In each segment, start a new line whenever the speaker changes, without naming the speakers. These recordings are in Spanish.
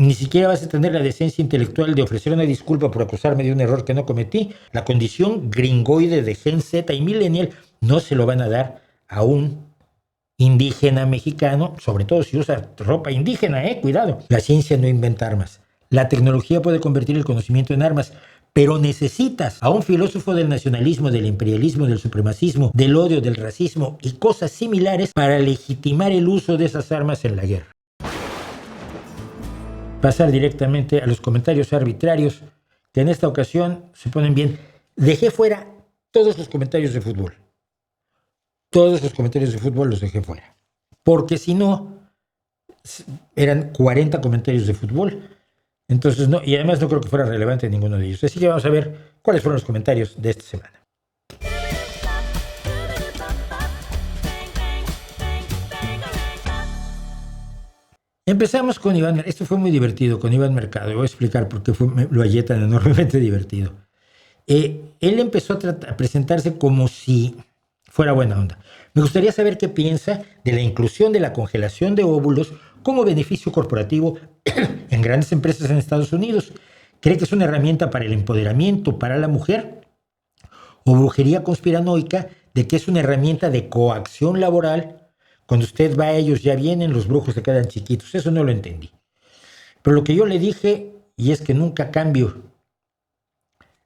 Ni siquiera vas a tener la decencia intelectual de ofrecer una disculpa por acusarme de un error que no cometí. La condición gringoide de Gen Z y Millennial no se lo van a dar a un indígena mexicano, sobre todo si usa ropa indígena, cuidado. La ciencia no inventa armas. La tecnología puede convertir el conocimiento en armas, pero necesitas a un filósofo del nacionalismo, del imperialismo, del supremacismo, del odio, del racismo y cosas similares para legitimar el uso de esas armas en la guerra. Pasar directamente a los comentarios arbitrarios, que en esta ocasión se ponen bien. Dejé fuera todos los comentarios de fútbol. Todos los comentarios de fútbol los dejé fuera. Porque si no, eran 40 comentarios de fútbol. Entonces, no, y además no creo que fuera relevante ninguno de ellos. Así que vamos a ver cuáles fueron los comentarios de esta semana. Empezamos con Iván. Esto fue muy divertido con Iván Mercado. Voy a explicar por qué lo hallé tan enormemente divertido. Él empezó a presentarse como si fuera buena onda. Me gustaría saber qué piensa de la inclusión de la congelación de óvulos como beneficio corporativo en grandes empresas en Estados Unidos. ¿Cree que es una herramienta para el empoderamiento para la mujer? ¿O brujería conspiranoica de que es una herramienta de coacción laboral? Cuando usted va a ellos ya vienen, los brujos se quedan chiquitos. Eso no lo entendí. Pero lo que yo le dije, y es que nunca cambio,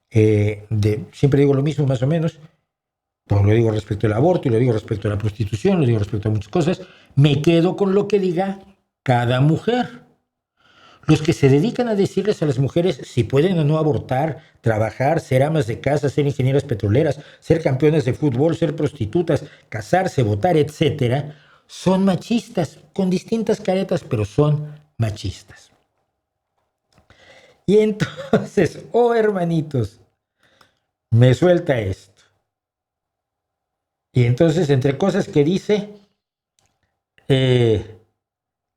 siempre digo lo mismo más o menos, pues lo digo respecto al aborto y lo digo respecto a la prostitución, lo digo respecto a muchas cosas, me quedo con lo que diga cada mujer. Los que se dedican a decirles a las mujeres si pueden o no abortar, trabajar, ser amas de casa, ser ingenieras petroleras, ser campeonas de fútbol, ser prostitutas, casarse, votar, etcétera, son machistas, con distintas caretas, pero son machistas. Y entonces, hermanitos, me suelta esto. Y entonces, entre cosas que dice,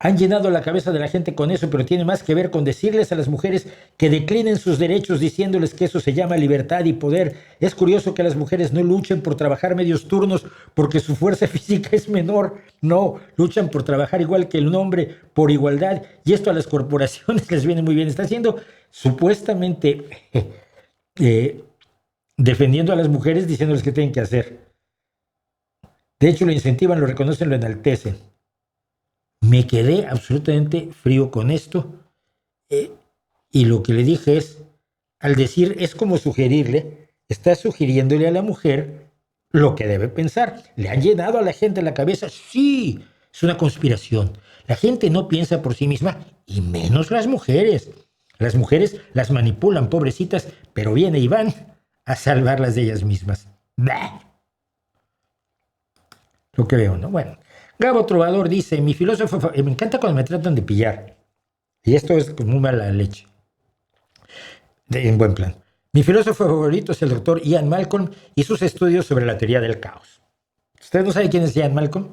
han llenado la cabeza de la gente con eso, pero tiene más que ver con decirles a las mujeres que declinen sus derechos diciéndoles que eso se llama libertad y poder. Es curioso que las mujeres no luchen por trabajar medios turnos porque su fuerza física es menor. No, luchan por trabajar igual que el hombre, por igualdad. Y esto a las corporaciones les viene muy bien. Está haciendo supuestamente defendiendo a las mujeres, diciéndoles qué tienen que hacer. De hecho, lo incentivan, lo reconocen, lo enaltecen. Me quedé absolutamente frío con esto y lo que le dije es, al decir, es como sugerirle, está sugiriéndole a la mujer lo que debe pensar. ¿Le han llenado a la gente la cabeza? Sí, es una conspiración. La gente no piensa por sí misma, y menos las mujeres. Las mujeres las manipulan, pobrecitas, pero viene y van a salvarlas de ellas mismas. ¡Bah! Lo que veo, ¿no? Bueno. Gabo Trovador dice, mi filósofo, me encanta cuando me tratan de pillar. Y esto es muy mala leche. En buen plan. Mi filósofo favorito es el doctor Ian Malcolm y sus estudios sobre la teoría del caos. ¿Usted no sabe quién es Ian Malcolm?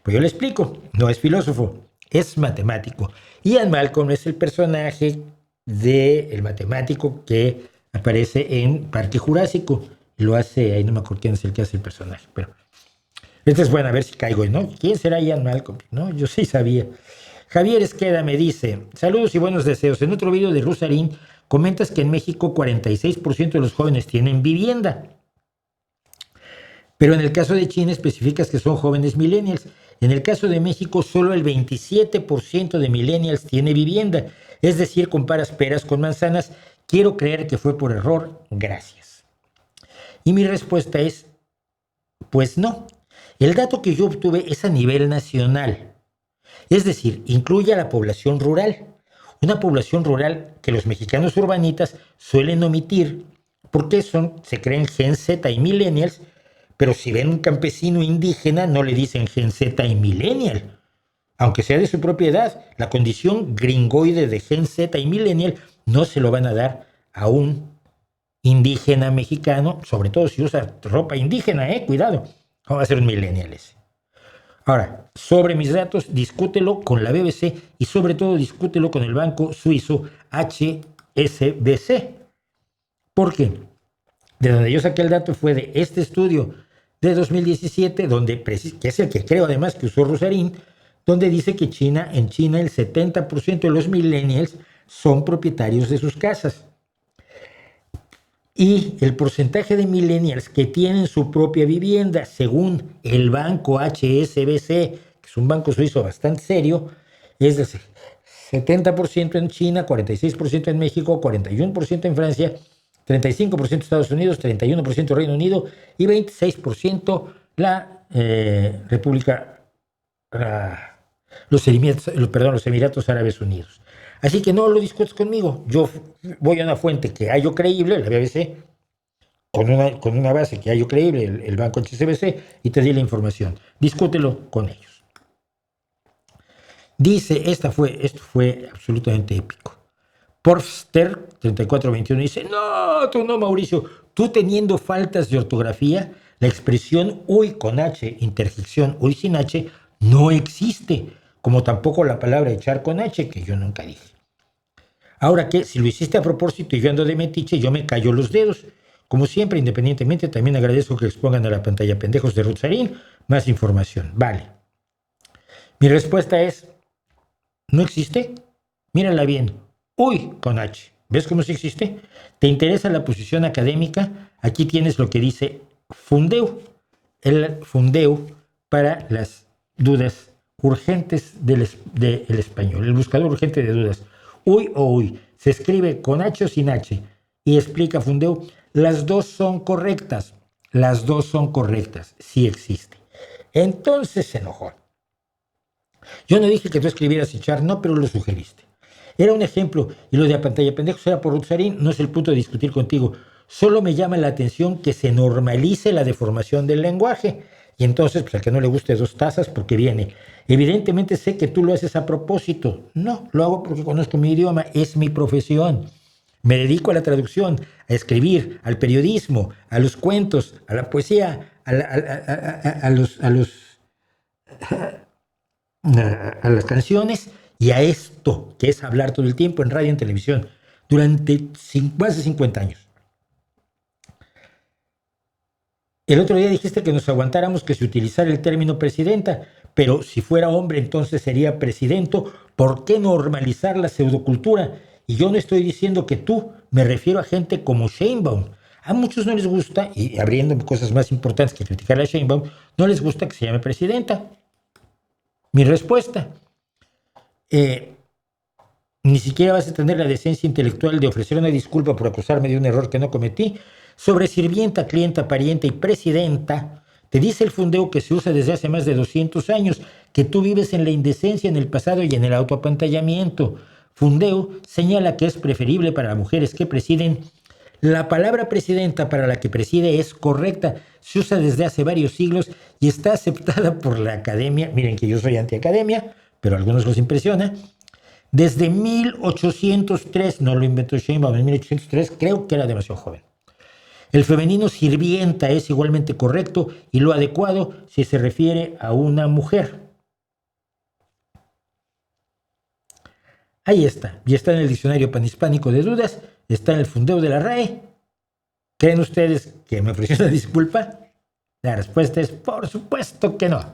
Pues yo le explico. No es filósofo, es matemático. Ian Malcolm es el personaje del matemático que aparece en Parque Jurásico. Lo hace, ahí no me acuerdo quién es el que hace el personaje, pero... Esta es buena, a ver si caigo, ¿no? ¿Quién será Ian Malcolm? No, yo sí sabía. Javier Esqueda me dice, saludos y buenos deseos. En otro video de Rusarín comentas que en México 46% de los jóvenes tienen vivienda. Pero en el caso de China especificas que son jóvenes millennials. En el caso de México solo el 27% de millennials tiene vivienda. Es decir, comparas peras con manzanas. Quiero creer que fue por error. Gracias. Y mi respuesta es, pues no. El dato que yo obtuve es a nivel nacional, es decir, incluye a la población rural, una población rural que los mexicanos urbanitas suelen omitir porque se creen Gen Z y Millennials, pero si ven un campesino indígena no le dicen Gen Z y Millennial, aunque sea de su propiedad. La condición gringoide de Gen Z y Millennial no se lo van a dar a un indígena mexicano, sobre todo si usa ropa indígena, cuidado. ¿Cómo va a ser un millennial ese? Ahora, sobre mis datos, discútelo con la BBC y sobre todo discútelo con el banco suizo HSBC. ¿Por qué? De donde yo saqué el dato fue de este estudio de 2017, que es el que creo además que usó Rusarín, donde dice que en China el 70% de los millennials son propietarios de sus casas. Y el porcentaje de millennials que tienen su propia vivienda, según el banco HSBC, que es un banco suizo bastante serio, es de 70% en China, 46% en México, 41% en Francia, 35% en Estados Unidos, 31% Reino Unido y 26% la República, los Emiratos Árabes Unidos. Así que no lo discutas conmigo. Yo voy a una fuente que hallo creíble, la BBC, con una base que hallo creíble, el banco HSBC, y te di la información. Discútelo con ellos. Dice, esto fue absolutamente épico. Porster 3421 dice, no, tú no, Mauricio, tú teniendo faltas de ortografía, la expresión uy con H, interjección uy sin H, no existe, como tampoco la palabra echar con H, que yo nunca dije. Ahora que, si lo hiciste a propósito y yo ando de metiche, yo me callo los dedos. Como siempre, independientemente, también agradezco que expongan a la pantalla pendejos de Ruth Sarín más información. Vale. Mi respuesta es, ¿no existe? Mírala bien. Uy, con H. ¿Ves cómo sí existe? ¿Te interesa la posición académica? Aquí tienes lo que dice Fundeu. El Fundeu para las dudas urgentes del español. El buscador urgente de dudas. Uy o uy. Se escribe con H o sin H. Y explica Fundeu. Las dos son correctas. Las dos son correctas. Sí existe. Entonces se enojó. Yo no dije que tú escribieras echar, no, pero lo sugeriste. Era un ejemplo, y lo de a pantalla pendejos era por Ruth Sarín, no es el punto de discutir contigo. Solo me llama la atención que se normalice la deformación del lenguaje. Y entonces, pues al que no le guste dos tazas, porque viene. Evidentemente sé que tú lo haces a propósito. No, lo hago porque conozco mi idioma, es mi profesión. Me dedico a la traducción, a escribir, al periodismo, a los cuentos, a la poesía, a las canciones y a esto, que es hablar todo el tiempo en radio y en televisión, durante más de 50 años. El otro día dijiste que nos aguantáramos que se utilizara el término presidenta, pero si fuera hombre entonces sería presidento. ¿Por qué normalizar la pseudocultura? Y yo no estoy diciendo que tú, me refiero a gente como Sheinbaum. A muchos no les gusta, y abriendo cosas más importantes que criticar a Sheinbaum, no les gusta que se llame presidenta. Mi respuesta, ni siquiera vas a tener la decencia intelectual de ofrecer una disculpa por acusarme de un error que no cometí. Sobre sirvienta, clienta, parienta y presidenta, te dice el Fundeu que se usa desde hace más de 200 años, que tú vives en la indecencia, en el pasado y en el autoapantallamiento. Fundeu señala que es preferible para mujeres que presiden. La palabra presidenta para la que preside es correcta, se usa desde hace varios siglos y está aceptada por la academia. Miren que yo soy antiacademia, pero a algunos los impresiona. Desde 1803, no lo inventó Sheinbaum, en 1803 creo que era demasiado joven. El femenino sirvienta es igualmente correcto y lo adecuado si se refiere a una mujer. Ahí está, y está en el diccionario panhispánico de dudas, está en el Fundeu de la RAE. ¿Creen ustedes que me ofreció una disculpa? La respuesta es por supuesto que no.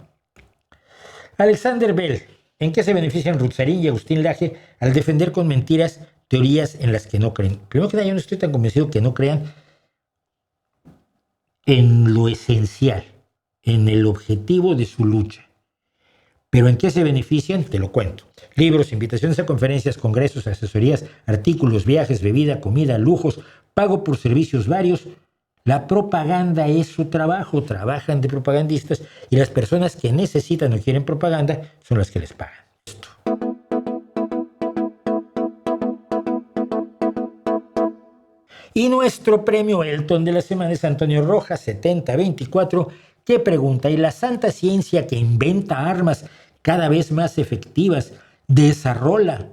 Alexander Bell, ¿en qué se benefician Ruth Sarín y Agustín Laje al defender con mentiras teorías en las que no creen? Primero que nada, yo no estoy tan convencido que no crean en lo esencial, en el objetivo de su lucha. ¿Pero en qué se benefician? Te lo cuento. Libros, invitaciones a conferencias, congresos, asesorías, artículos, viajes, bebida, comida, lujos, pago por servicios varios. La propaganda es su trabajo, trabajan de propagandistas y las personas que necesitan o quieren propaganda son las que les pagan. Y nuestro premio Elton de la semana es Antonio Rojas, 7024, que pregunta, ¿y la santa ciencia que inventa armas cada vez más efectivas desarrolla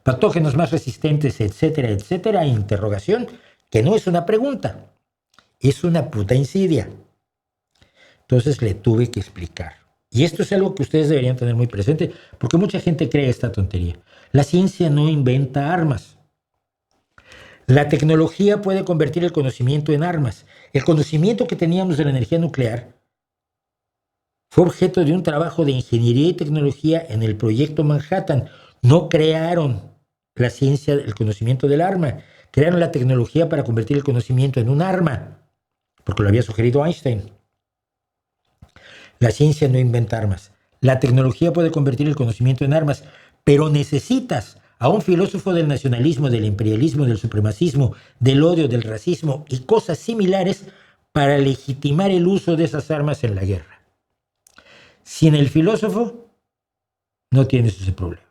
patógenos más resistentes, etcétera, etcétera? Interrogación, que no es una pregunta, es una puta insidia. Entonces le tuve que explicar. Y esto es algo que ustedes deberían tener muy presente, porque mucha gente cree esta tontería. La ciencia no inventa armas. La tecnología puede convertir el conocimiento en armas. El conocimiento que teníamos de la energía nuclear fue objeto de un trabajo de ingeniería y tecnología en el proyecto Manhattan. No crearon la ciencia, el conocimiento del arma. Crearon la tecnología para convertir el conocimiento en un arma, porque lo había sugerido Einstein. La ciencia no inventa armas. La tecnología puede convertir el conocimiento en armas, pero necesitas a un filósofo del nacionalismo, del imperialismo, del supremacismo, del odio, del racismo y cosas similares para legitimar el uso de esas armas en la guerra. Sin el filósofo, no tienes ese problema.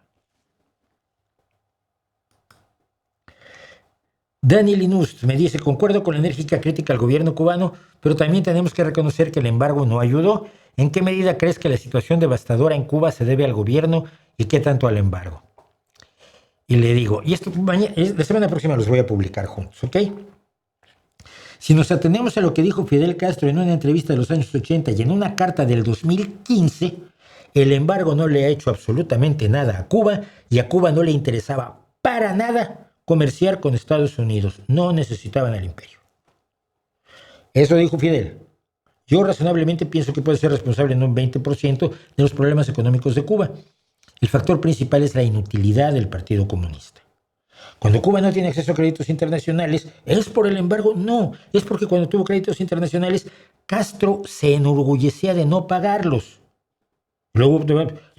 Dani Linust me dice, concuerdo con la enérgica crítica al gobierno cubano, pero también tenemos que reconocer que el embargo no ayudó. ¿En qué medida crees que la situación devastadora en Cuba se debe al gobierno y qué tanto al embargo? Y le digo, y esto la semana próxima los voy a publicar juntos, ¿ok? Si nos atenemos a lo que dijo Fidel Castro en una entrevista de los años 80 y en una carta del 2015, el embargo no le ha hecho absolutamente nada a Cuba y a Cuba no le interesaba para nada comerciar con Estados Unidos. No necesitaban el imperio. Eso dijo Fidel. Yo razonablemente pienso que puede ser responsable en un 20% de los problemas económicos de Cuba. El factor principal es la inutilidad del Partido Comunista. Cuando Cuba no tiene acceso a créditos internacionales, ¿es por el embargo? No, es porque cuando tuvo créditos internacionales, Castro se enorgullecía de no pagarlos. Luego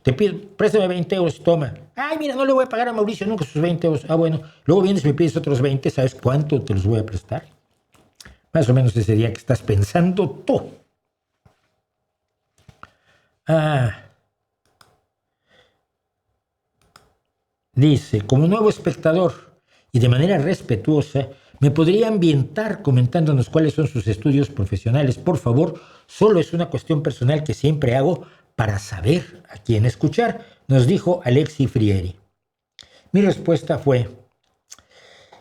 te pido, préstame 20 euros, toma. Ay, mira, no le voy a pagar a Mauricio nunca sus 20 euros. Ah, bueno, luego vienes y me pides otros 20, ¿sabes cuánto te los voy a prestar? Más o menos ese día que estás pensando tú. Dice, como nuevo espectador y de manera respetuosa, ¿me podría ambientar comentándonos cuáles son sus estudios profesionales? Por favor, solo es una cuestión personal que siempre hago para saber a quién escuchar, nos dijo Alexi Frieri. Mi respuesta fue,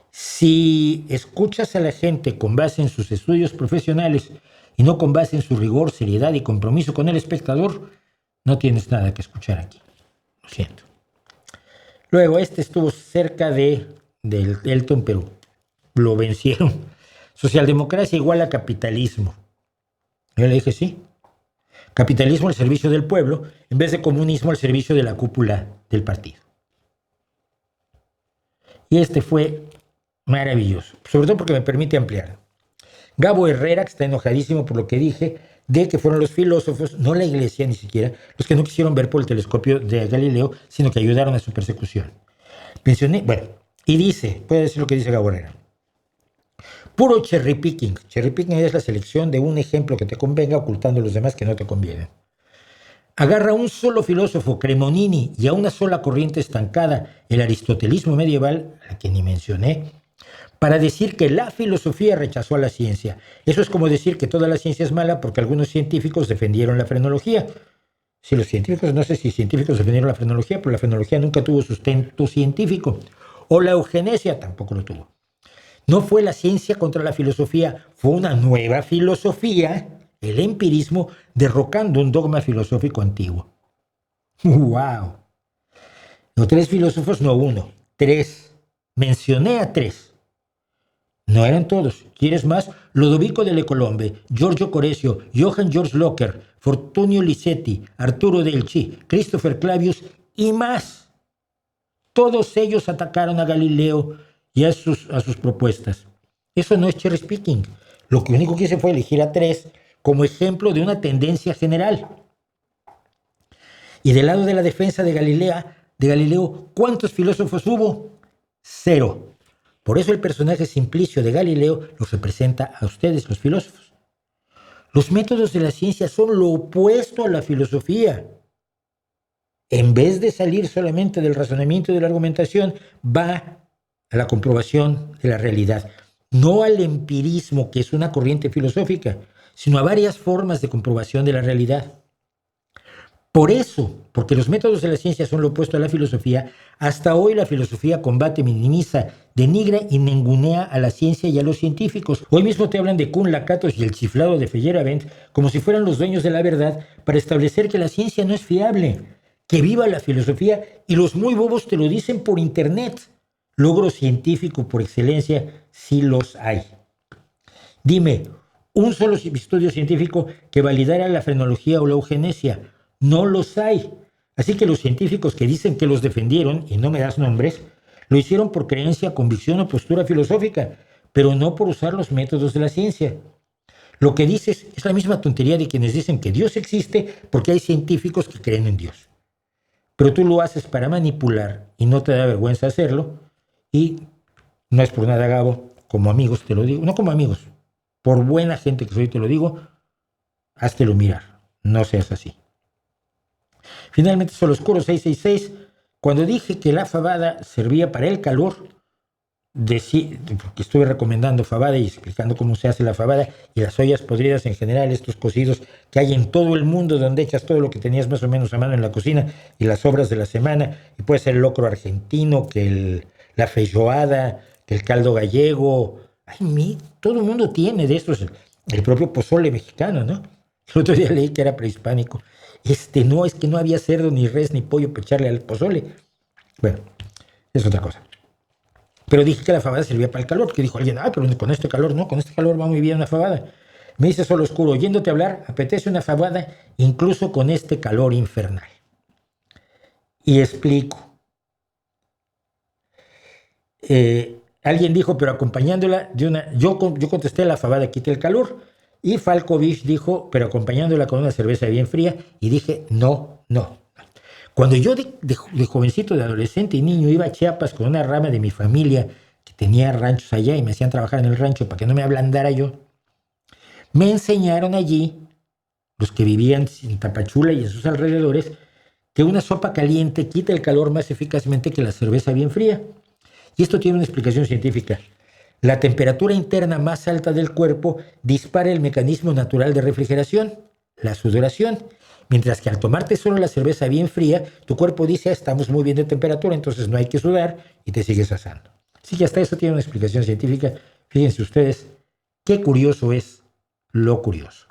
si escuchas a la gente con base en sus estudios profesionales y no con base en su rigor, seriedad y compromiso con el espectador, no tienes nada que escuchar aquí. Lo siento. Luego, estuvo cerca del Elton, pero lo vencieron. Socialdemocracia igual a capitalismo. Yo le dije, sí. Capitalismo al servicio del pueblo, en vez de comunismo al servicio de la cúpula del partido. Y fue maravilloso, sobre todo porque me permite ampliar. Gabo Herrera, que está enojadísimo por lo que dije, de que fueron los filósofos, no la iglesia ni siquiera, los que no quisieron ver por el telescopio de Galileo, sino que ayudaron a su persecución. Y dice, puede decir lo que dice Gabo Herrera. Puro cherry picking. Cherry picking es la selección de un ejemplo que te convenga, ocultando los demás que no te convienen. Agarra a un solo filósofo, Cremonini, y a una sola corriente estancada, el aristotelismo medieval, a que ni mencioné, para decir que la filosofía rechazó a la ciencia. Eso es como decir que toda la ciencia es mala porque algunos científicos defendieron la frenología. Si los científicos, no sé si científicos defendieron la frenología, pero la frenología nunca tuvo sustento científico. O la eugenesia tampoco lo tuvo. No fue la ciencia contra la filosofía, fue una nueva filosofía, el empirismo, derrocando un dogma filosófico antiguo. ¡Wow! No 3 filósofos, no 1, 3. Mencioné a 3. No eran todos. ¿Quieres más? Lodovico delle Colombe, Giorgio Coresio, Johann Georg Locker, Fortunio Lisetti, Arturo Delci, Christopher Clavius y más. Todos ellos atacaron a Galileo y a sus propuestas. Eso no es cherry picking. Lo único que hice fue elegir a 3 como ejemplo de una tendencia general. Y del lado de la defensa de Galileo, ¿cuántos filósofos hubo? 0. Por eso el personaje Simplicio de Galileo los representa a ustedes, los filósofos. Los métodos de la ciencia son lo opuesto a la filosofía. En vez de salir solamente del razonamiento y de la argumentación, va a la comprobación de la realidad. No al empirismo, que es una corriente filosófica, sino a varias formas de comprobación de la realidad. Por eso, porque los métodos de la ciencia son lo opuesto a la filosofía, hasta hoy la filosofía combate, minimiza, denigra y ningunea a la ciencia y a los científicos. Hoy mismo te hablan de Kuhn, Lakatos y el chiflado de Feyerabend como si fueran los dueños de la verdad para establecer que la ciencia no es fiable. Que viva la filosofía, y los muy bobos te lo dicen por internet. Logro científico por excelencia, sí los hay. Dime, un solo estudio científico que validara la frenología o la eugenesia. No los hay. Así que los científicos que dicen que los defendieron, y no me das nombres, lo hicieron por creencia, convicción o postura filosófica, pero no por usar los métodos de la ciencia. Lo que dices es la misma tontería de quienes dicen que Dios existe porque hay científicos que creen en Dios. Pero tú lo haces para manipular y no te da vergüenza hacerlo. Y no es por nada, Gabo, como amigos te lo digo, no como amigos, por buena gente que soy te lo digo, háztelo mirar, no seas así. Finalmente, Sol Oscuro 666, cuando dije que la fabada servía para el calor, porque estuve recomendando fabada y explicando cómo se hace la fabada y las ollas podridas en general, estos cocidos que hay en todo el mundo donde echas todo lo que tenías más o menos a mano en la cocina y las sobras de la semana, y puede ser el locro argentino, que la feijoada, que el caldo gallego, todo el mundo tiene de estos, el propio pozole mexicano, ¿no? El otro día leí que era prehispánico. No, es que no había cerdo, ni res, ni pollo para echarle al pozole. Bueno, es otra cosa. Pero dije que la fabada servía para el calor, que dijo alguien, pero con este calor no, con este calor va muy bien una fabada. Me dice Sol Oscuro, oyéndote hablar, apetece una fabada incluso con este calor infernal. Y explico. Alguien dijo, pero acompañándola de una... Yo contesté, la fabada quita el calor. Y Falkovich dijo, pero acompañándola con una cerveza bien fría. Y dije, no. Cuando yo de jovencito, de adolescente y niño, iba a Chiapas con una rama de mi familia que tenía ranchos allá y me hacían trabajar en el rancho para que no me ablandara yo, me enseñaron allí, los que vivían en Tapachula y en sus alrededores, que una sopa caliente quita el calor más eficazmente que la cerveza bien fría. Y esto tiene una explicación científica. La temperatura interna más alta del cuerpo dispara el mecanismo natural de refrigeración, la sudoración, mientras que al tomarte solo la cerveza bien fría, tu cuerpo dice, estamos muy bien de temperatura, entonces no hay que sudar, y te sigues asando. Así que hasta eso tiene una explicación científica. Fíjense ustedes, qué curioso es lo curioso.